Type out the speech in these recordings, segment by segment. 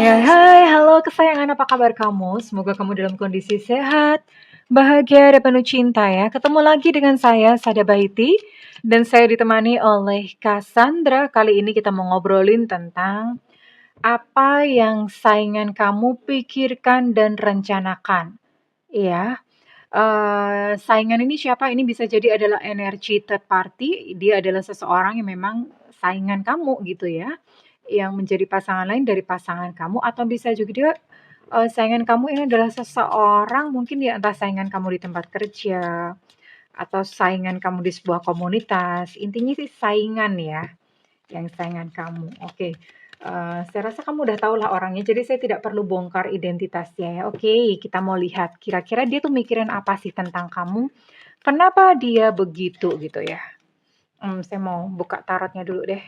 Hai, hai, halo kesayangan, apa kabar kamu? Semoga kamu dalam kondisi sehat, bahagia, dan penuh cinta ya. Ketemu lagi dengan saya, Sada Bahiti, dan saya ditemani oleh Cassandra. Kali ini kita mau ngobrolin tentang apa yang saingan kamu pikirkan dan rencanakan. Iya, saingan ini siapa? Ini bisa jadi adalah energi third party, dia adalah seseorang yang memang saingan kamu gitu ya, yang menjadi pasangan lain dari pasangan kamu atau bisa juga dia, saingan kamu ini adalah seseorang mungkin ya entah saingan kamu di tempat kerja, atau saingan kamu di sebuah komunitas, intinya sih saingan ya, yang saingan kamu. Oke, saya rasa kamu udah tahu lah orangnya, jadi saya tidak perlu bongkar identitasnya ya. Oke, kita mau lihat kira-kira dia tuh mikirin apa sih tentang kamu, kenapa dia begitu gitu ya. Saya mau buka tarotnya dulu deh.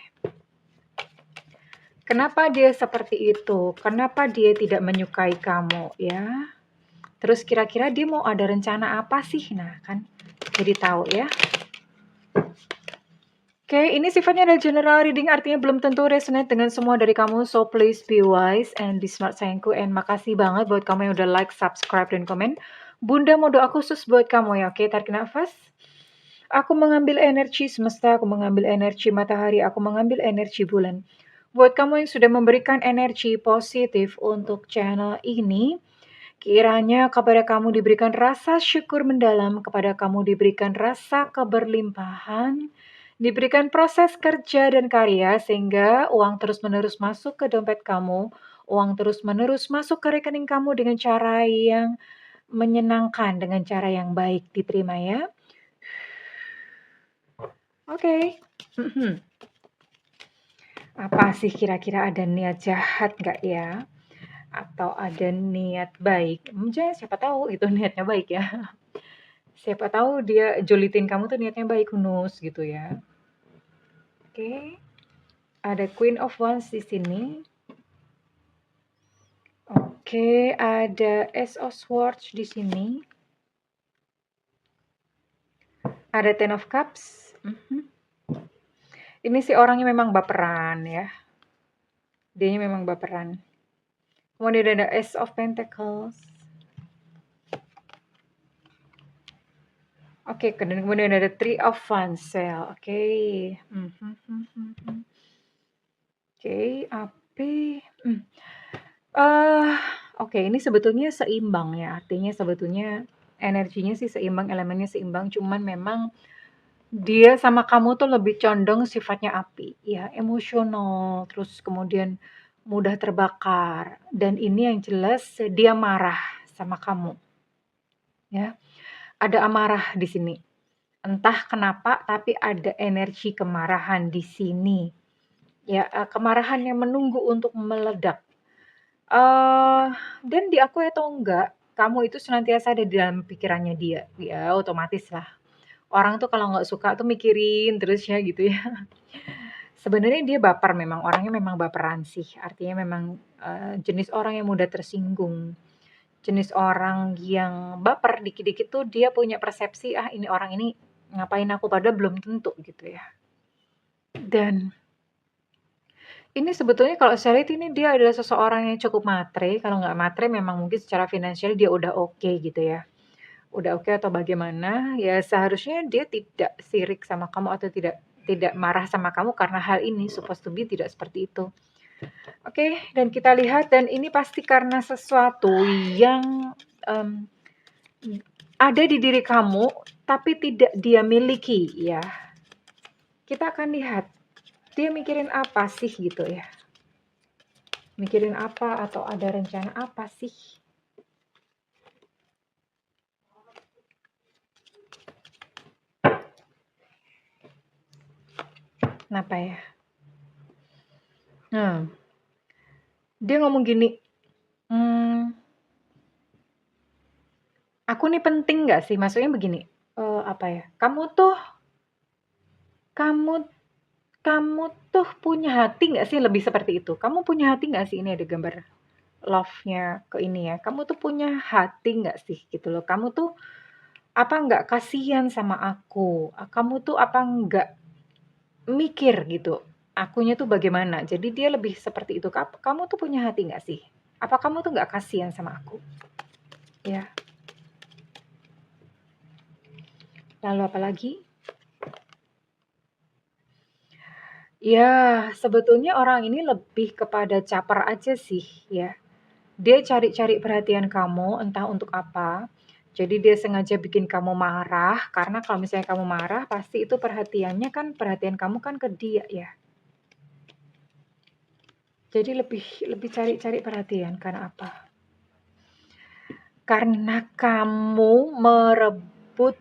Kenapa dia seperti itu? Kenapa dia tidak menyukai kamu ya? Terus kira-kira dia mau ada rencana apa sih? Nah, kan jadi tahu ya. Oke, ini sifatnya adalah general reading, artinya belum tentu resonate dengan semua dari kamu. So please be wise and be smart sayangku. And makasih banget buat kamu yang udah like, subscribe, dan komen. Bunda mau doa khusus buat kamu ya. Oke, tarik nafas. Aku mengambil energi semesta, aku mengambil energi matahari, aku mengambil energi bulan. Buat kamu yang sudah memberikan energi positif untuk channel ini, kiranya kepada kamu diberikan rasa syukur mendalam, kepada kamu diberikan rasa keberlimpahan, diberikan proses kerja dan karya sehingga uang terus-menerus masuk ke dompet kamu, uang terus-menerus masuk ke rekening kamu dengan cara yang menyenangkan, dengan cara yang baik. Diterima ya. Oke. Apa sih kira-kira ada niat jahat nggak ya? Atau ada niat baik? Siapa tahu itu niatnya baik ya. Siapa tahu dia julitin kamu tuh niatnya baik, hunus gitu ya. Oke. Ada Queen of Wands di sini. Oke, ada Ace of Swords di sini. Ada Ten of Cups. Ini sih orangnya memang baperan ya. Dianya memang baperan. Kemudian ada Ace of Pentacles. Oke, kemudian ada Three of Wands. Oke. Oke, api. Oke, ini sebetulnya seimbang ya, artinya sebetulnya energinya sih seimbang, elemennya seimbang, cuman memang dia sama kamu tuh lebih condong sifatnya api, ya, emosional, terus kemudian mudah terbakar, dan ini yang jelas dia marah sama kamu, ya. Ada amarah di sini. Entah kenapa, tapi ada energi kemarahan di sini. Ya, kemarahan yang menunggu untuk meledak. Dan diakui atau enggak, kamu itu senantiasa ada di dalam pikirannya dia, ya otomatis lah. Orang tuh kalau nggak suka tuh mikirin terus ya gitu ya. Sebenarnya dia baper memang, orangnya memang baperan sih, artinya memang, jenis orang yang mudah tersinggung, jenis orang yang baper dikit-dikit tuh dia punya persepsi, "Ah ini orang ini ngapain aku?" Padahal belum tentu gitu ya. Dan ini sebetulnya kalau saya lihat ini dia adalah seseorang yang cukup matre, kalau nggak matre memang mungkin secara finansial dia udah oke gitu ya. Udah oke atau bagaimana, ya seharusnya dia tidak sirik sama kamu atau tidak tidak marah sama kamu karena hal ini, supposed to be tidak seperti itu. Oke, dan kita lihat dan ini pasti karena sesuatu yang, ada di diri kamu tapi tidak dia miliki ya. Kita akan lihat, dia mikirin apa sih gitu ya. Mikirin apa atau ada rencana apa sih? Kenapa ya? Dia ngomong gini, "Aku nih penting nggak sih?" Maksudnya begini, apa ya, kamu kamu tuh punya hati nggak sih? Lebih seperti itu. Kamu punya hati nggak sih? Ini ada gambar love-nya ke ini ya. Kamu tuh punya hati nggak sih? Gitu loh. Kamu tuh apa nggak kasihan sama aku? Kamu tuh apa nggak mikir gitu? akunya tuh bagaimana. Jadi dia lebih seperti itu. Kamu tuh punya hati nggak sih? Apa kamu tuh nggak kasihan sama aku? Ya. Lalu apa lagi? Ya, sebetulnya orang ini lebih kepada caper aja sih, ya. Dia cari-cari perhatian kamu, entah untuk apa. Jadi dia sengaja bikin kamu marah, karena kalau misalnya kamu marah, pasti itu perhatiannya kan, perhatian kamu kan ke dia ya. Jadi lebih lebih cari-cari perhatian karena apa? Karena kamu merebut,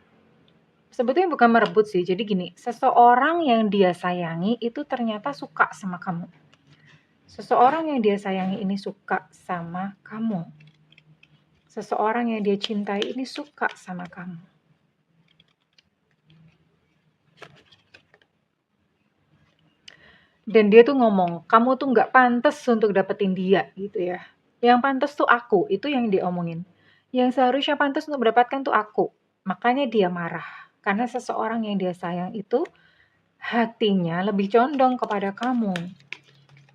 sebetulnya bukan merebut sih. Jadi gini, seseorang yang dia sayangi itu ternyata suka sama kamu. Seseorang yang dia sayangi ini suka sama kamu. Seseorang yang dia cintai ini suka sama kamu. Dan dia tuh ngomong, kamu tuh nggak pantas untuk dapetin dia gitu ya. Yang pantas tuh aku, itu yang dia omongin. Yang seharusnya pantas untuk mendapatkan tuh aku. Makanya dia marah. Karena seseorang yang dia sayang itu hatinya lebih condong kepada kamu.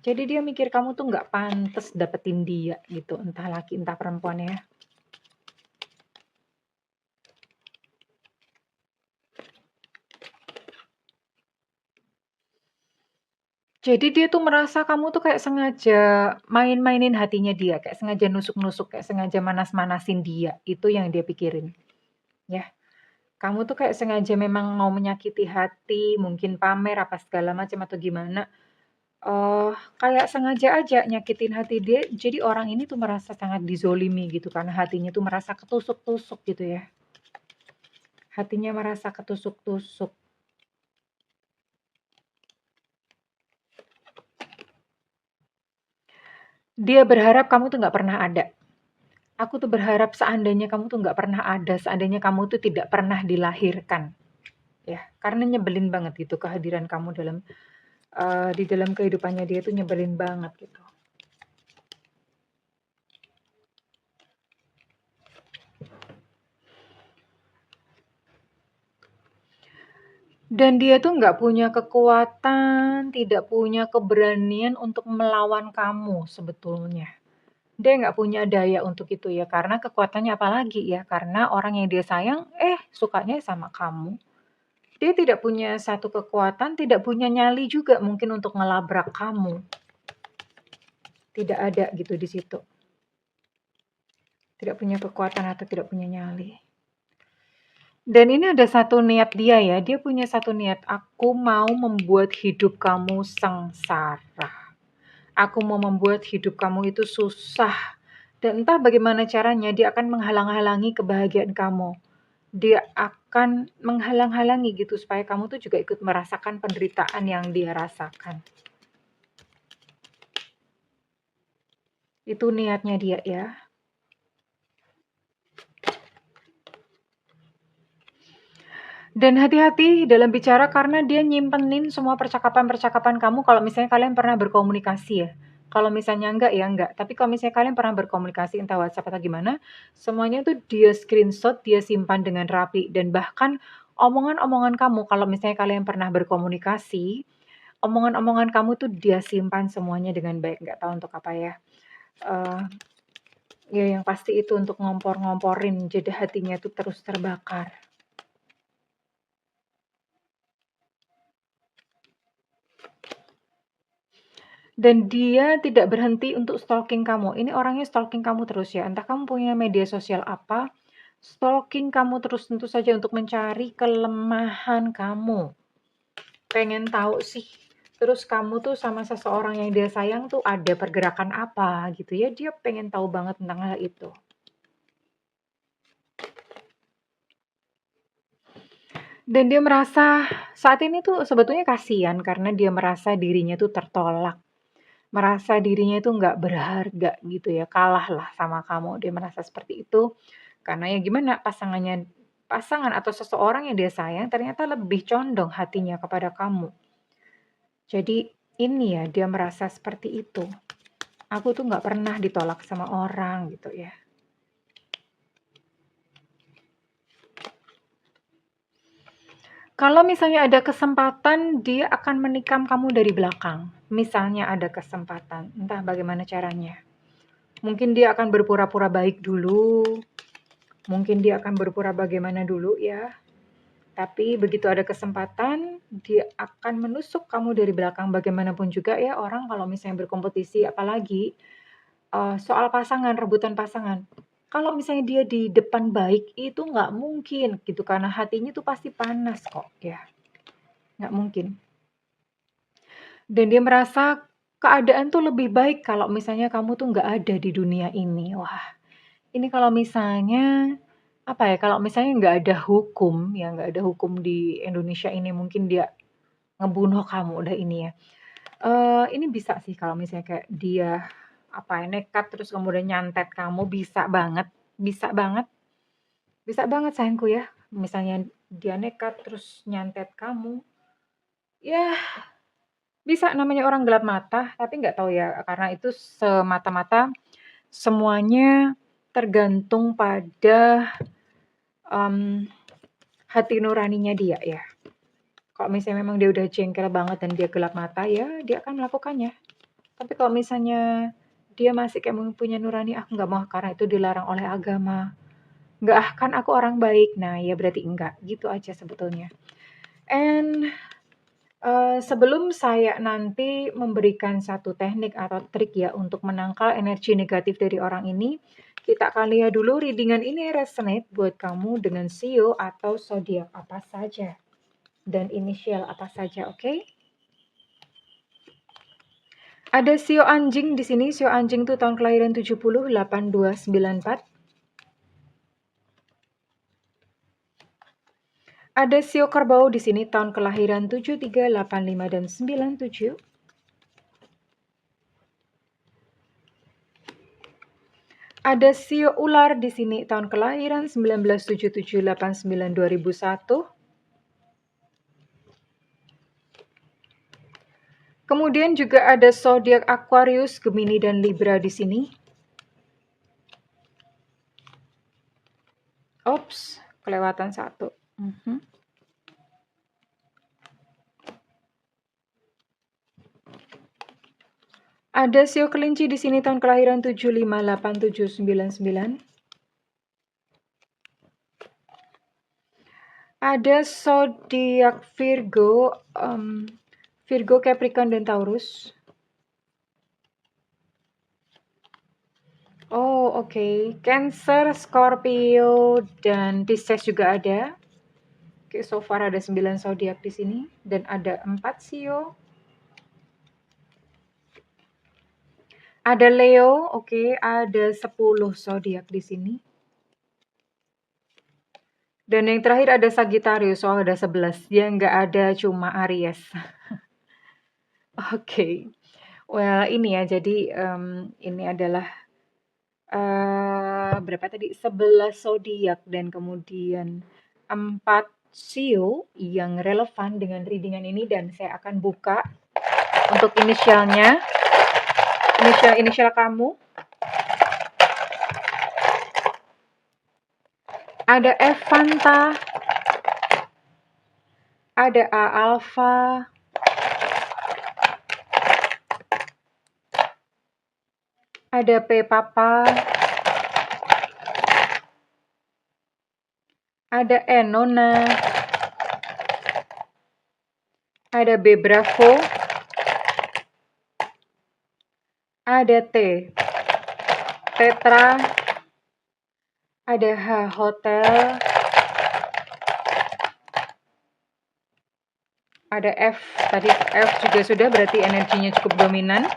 Jadi dia mikir kamu tuh nggak pantas dapetin dia gitu. Entah laki, entah perempuan ya. Jadi dia tuh merasa kamu tuh kayak sengaja main-mainin hatinya dia, kayak sengaja nusuk-nusuk, kayak sengaja manas-manasin dia. Itu yang dia pikirin. Ya, kamu tuh kayak sengaja memang mau menyakiti hati, mungkin pamer apa segala macam atau gimana. Kayak sengaja aja nyakitin hati dia. Jadi orang ini tuh merasa sangat dizolimi gitu karena hatinya tuh merasa ketusuk-tusuk gitu ya. Hatinya merasa ketusuk-tusuk. Dia berharap kamu tuh nggak pernah ada. Aku tuh berharap seandainya kamu tuh nggak pernah ada, seandainya kamu tuh tidak pernah dilahirkan. Ya, karena nyebelin banget gitu kehadiran kamu dalam di dalam kehidupannya dia tuh nyebelin banget gitu. Dan dia tuh nggak punya kekuatan, tidak punya keberanian untuk melawan kamu sebetulnya. Dia nggak punya daya untuk itu ya, karena kekuatannya apalagi ya, karena orang yang dia sayang, sukanya sama kamu. Dia tidak punya satu kekuatan, tidak punya nyali juga mungkin untuk ngelabrak kamu. Tidak ada gitu di situ. Tidak punya kekuatan atau tidak punya nyali. Dan ini ada satu niat dia ya, dia punya satu niat, aku mau membuat hidup kamu sengsara. Aku mau membuat hidup kamu itu susah. Dan entah bagaimana caranya, dia akan menghalang-halangi kebahagiaan kamu. Dia akan menghalang-halangi gitu supaya kamu tuh juga ikut merasakan penderitaan yang dia rasakan. Itu niatnya dia ya. Dan hati-hati dalam bicara karena dia nyimpenin semua percakapan-percakapan kamu kalau misalnya kalian pernah berkomunikasi ya. Kalau misalnya enggak ya enggak, tapi kalau misalnya kalian pernah berkomunikasi entah WhatsApp atau gimana, semuanya tuh dia screenshot, dia simpan dengan rapi dan bahkan omongan-omongan kamu kalau misalnya kalian pernah berkomunikasi, omongan-omongan kamu tuh dia simpan semuanya dengan baik, nggak tahu untuk apa ya. Eh, ya yang pasti itu untuk ngompor-ngomporin jadi hatinya tuh terus terbakar. Dan dia tidak berhenti untuk stalking kamu. Ini orangnya stalking kamu terus ya. Entah kamu punya media sosial apa, stalking kamu terus tentu saja untuk mencari kelemahan kamu. Pengen tahu sih. Terus kamu tuh sama seseorang yang dia sayang tuh ada pergerakan apa gitu ya. Dia pengen tahu banget tentang hal itu. Dan dia merasa saat ini tuh sebetulnya kasihan karena dia merasa dirinya tuh tertolak. Merasa dirinya itu nggak berharga gitu ya, kalah lah sama kamu. Dia merasa seperti itu karena ya gimana pasangan atau seseorang yang dia sayang ternyata lebih condong hatinya kepada kamu. Jadi ini ya dia merasa seperti itu. Aku tuh nggak pernah ditolak sama orang gitu ya. Kalau misalnya ada kesempatan, dia akan menikam kamu dari belakang. Misalnya ada kesempatan, entah bagaimana caranya. Mungkin dia akan berpura-pura baik dulu, mungkin dia akan berpura bagaimana dulu ya. Tapi begitu ada kesempatan, dia akan menusuk kamu dari belakang. Bagaimanapun juga ya orang kalau misalnya berkompetisi, apalagi soal pasangan, rebutan pasangan. Kalau misalnya dia di depan baik, itu nggak mungkin gitu, karena hatinya tuh pasti panas kok ya, nggak mungkin. Dan dia merasa keadaan tuh lebih baik kalau misalnya kamu tuh nggak ada di dunia ini. Wah, ini kalau misalnya, apa ya, kalau misalnya nggak ada hukum, ya nggak ada hukum di Indonesia ini, mungkin dia ngebunuh kamu, udah ini ya. Ini bisa sih kalau misalnya kayak dia, apa ya, nekat terus kemudian nyantet kamu, bisa banget bisa banget sayangku ya. Misalnya dia nekat terus nyantet kamu, ya bisa namanya orang gelap mata, tapi nggak tahu ya, karena itu semata-mata semuanya tergantung pada, mmm, hati nuraninya dia ya. Kalau misalnya memang dia udah jengkel banget dan dia gelap mata, ya dia akan melakukannya. Tapi kalau misalnya dia masih kayak punya nurani, "Aku nggak mau karena itu dilarang oleh agama." "Nggak ah, kan aku orang baik." Nah, ya berarti enggak, gitu aja sebetulnya. And, sebelum saya nanti memberikan satu teknik atau trik ya untuk menangkal energi negatif dari orang ini, kita akan lihat dulu readingan ini resonate buat kamu dengan sio atau zodiak apa saja dan inisial apa saja, oke? Ada sio anjing di sini, sio anjing tuh tahun kelahiran 70, 8294. Ada sio kerbau di sini tahun kelahiran 73, 85 dan 97. Ada sio ular di sini tahun kelahiran 1977, 89, 2001. Kemudian juga ada zodiak Aquarius, Gemini dan Libra di sini. Ops, kelewatan satu. Ada sio kelinci di sini tahun kelahiran 75, 87, 99. Ada zodiak Virgo, Virgo, Capricorn dan Taurus. Oh, oke. Cancer, Scorpio dan Pisces juga ada. Oke, so far ada 9 zodiak di sini dan ada 4 sio. Ada Leo, oke, ada 10 zodiak di sini. Dan yang terakhir ada Sagittarius, oh ada 11. Dia nggak ada, cuma Aries. Oke. Well, ini ya, jadi ini adalah berapa tadi? 11 zodiak dan kemudian 4 sio yang relevan dengan readingan ini, dan saya akan buka untuk inisialnya. Inisial kamu. Ada F Fanta, ada A Alpha, ada P Papa, ada E Nona, ada B Bravo, ada T Tetra, ada H Hotel, ada F, tadi F juga sudah, berarti energinya cukup dominan.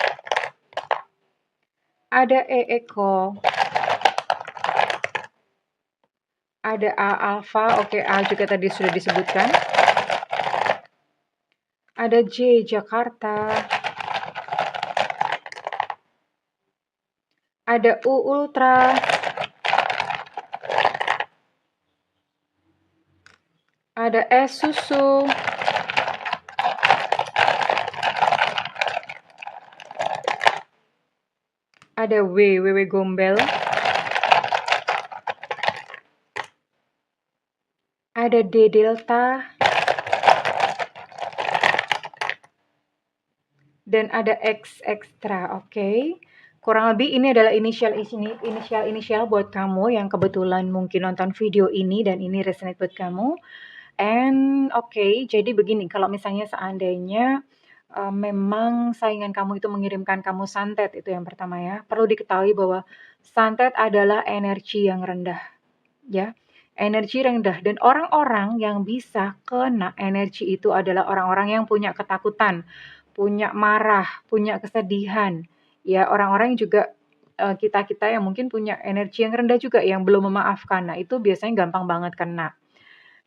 Ada E Eko, ada A Alpha, oke, A juga tadi sudah disebutkan. Ada J Jakarta, ada U Ultra, ada S Susu, ada W Gombel, ada D Delta, dan ada X ekstra, oke. Kurang lebih ini adalah inisial buat kamu yang kebetulan mungkin nonton video ini dan ini resonate buat kamu. And oke, jadi begini, kalau misalnya seandainya memang saingan kamu itu mengirimkan kamu santet, itu yang pertama ya. Perlu diketahui bahwa santet adalah energi yang rendah, ya. Energi rendah dan orang-orang yang bisa kena energi itu adalah orang-orang yang punya ketakutan, punya marah, punya kesedihan. Ya, orang-orang yang juga kita-kita yang mungkin punya energi yang rendah juga yang belum memaafkan. Nah, itu biasanya gampang banget kena.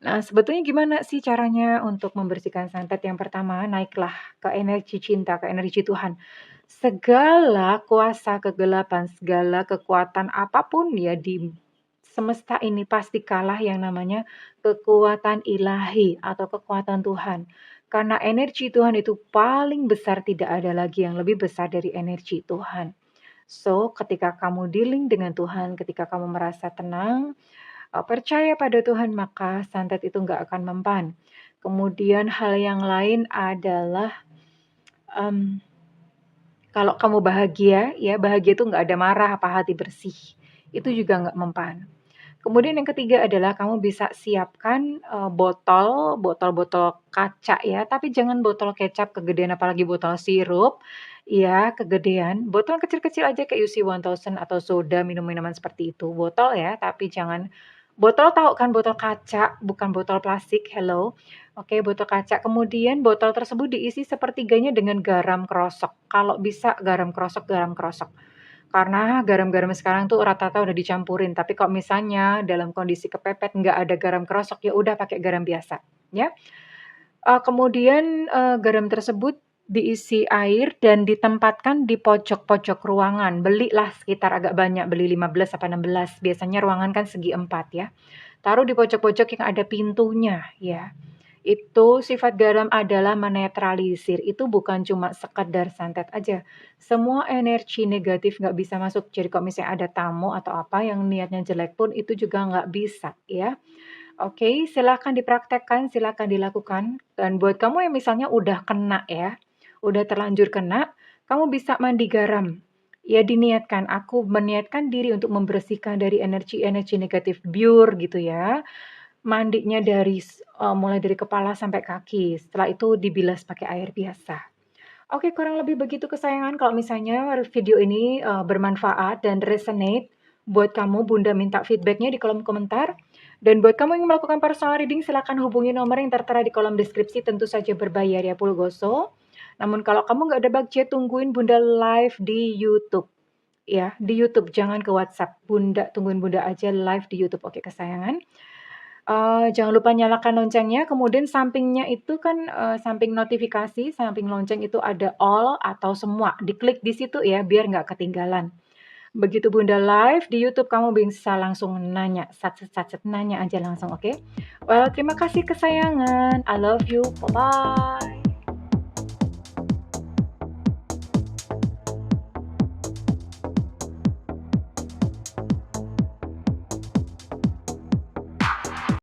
Nah, sebetulnya gimana sih caranya untuk membersihkan santet? Yang pertama, naiklah ke energi cinta, ke energi Tuhan. Segala kuasa kegelapan, segala kekuatan apapun ya di semesta ini pasti kalah yang namanya kekuatan ilahi atau kekuatan Tuhan. Karena energi Tuhan itu paling besar, tidak ada lagi yang lebih besar dari energi Tuhan. So, ketika kamu dealing dengan Tuhan, ketika kamu merasa tenang, percaya pada Tuhan, maka santet itu nggak akan mempan. Kemudian hal yang lain adalah, mmm, kalau kamu bahagia, ya bahagia itu nggak ada marah apa hati bersih, itu juga nggak mempan. Kemudian yang ketiga adalah kamu bisa siapkan, botol-botol kaca ya, tapi jangan botol kecap kegedean apalagi botol sirup, ya kegedean. Botol kecil-kecil aja kayak UC 1000 atau soda, minum-minuman seperti itu. Botol ya, tapi jangan botol tahu kan botol kaca, bukan botol plastik, hello. Oke, botol kaca. Kemudian botol tersebut diisi sepertiganya dengan garam krosok. Kalau bisa garam krosok, garam krosok. Karena garam-garam sekarang tuh rata-rata udah dicampurin, tapi kalau misalnya dalam kondisi kepepet nggak ada garam kerosok, ya udah pakai garam biasa, ya. Kemudian, garam tersebut diisi air dan ditempatkan di pojok-pojok ruangan. Belilah sekitar agak banyak, beli 15 apa 16, biasanya ruangan kan segi 4 ya. Taruh di pojok-pojok yang ada pintunya, ya. Itu sifat garam adalah menetralisir, itu bukan cuma sekedar santet aja. Semua energi negatif nggak bisa masuk, jadi kalau misalnya ada tamu atau apa yang niatnya jelek pun itu juga nggak bisa ya. Oke, silakan dipraktekkan, silakan dilakukan. Dan buat kamu yang misalnya udah kena ya, udah terlanjur kena, kamu bisa mandi garam. Ya diniatkan, aku meniatkan diri untuk membersihkan dari energi-energi negatif biur gitu ya. Mandinya dari mulai dari kepala sampai kaki, setelah itu dibilas pakai air biasa. Oke, kurang lebih begitu kesayangan. Kalau misalnya video ini, bermanfaat dan resonate buat kamu, Bunda minta feedback-nya di kolom komentar. Dan buat kamu yang ingin melakukan personal reading, silakan hubungi nomor yang tertera di kolom deskripsi, tentu saja berbayar ya Pulgoso. Namun kalau kamu nggak ada budget, tungguin Bunda live di YouTube, ya, di YouTube, jangan ke WhatsApp. Bunda tungguin Bunda aja live di YouTube, oke kesayangan? Jangan lupa nyalakan loncengnya, kemudian sampingnya itu kan, samping notifikasi, samping lonceng itu ada all atau semua, diklik di situ ya biar nggak ketinggalan. Begitu Bunda live di YouTube kamu bisa langsung nanya, sat nanya aja langsung, oke? Well, terima kasih kesayangan, I love you, bye-bye.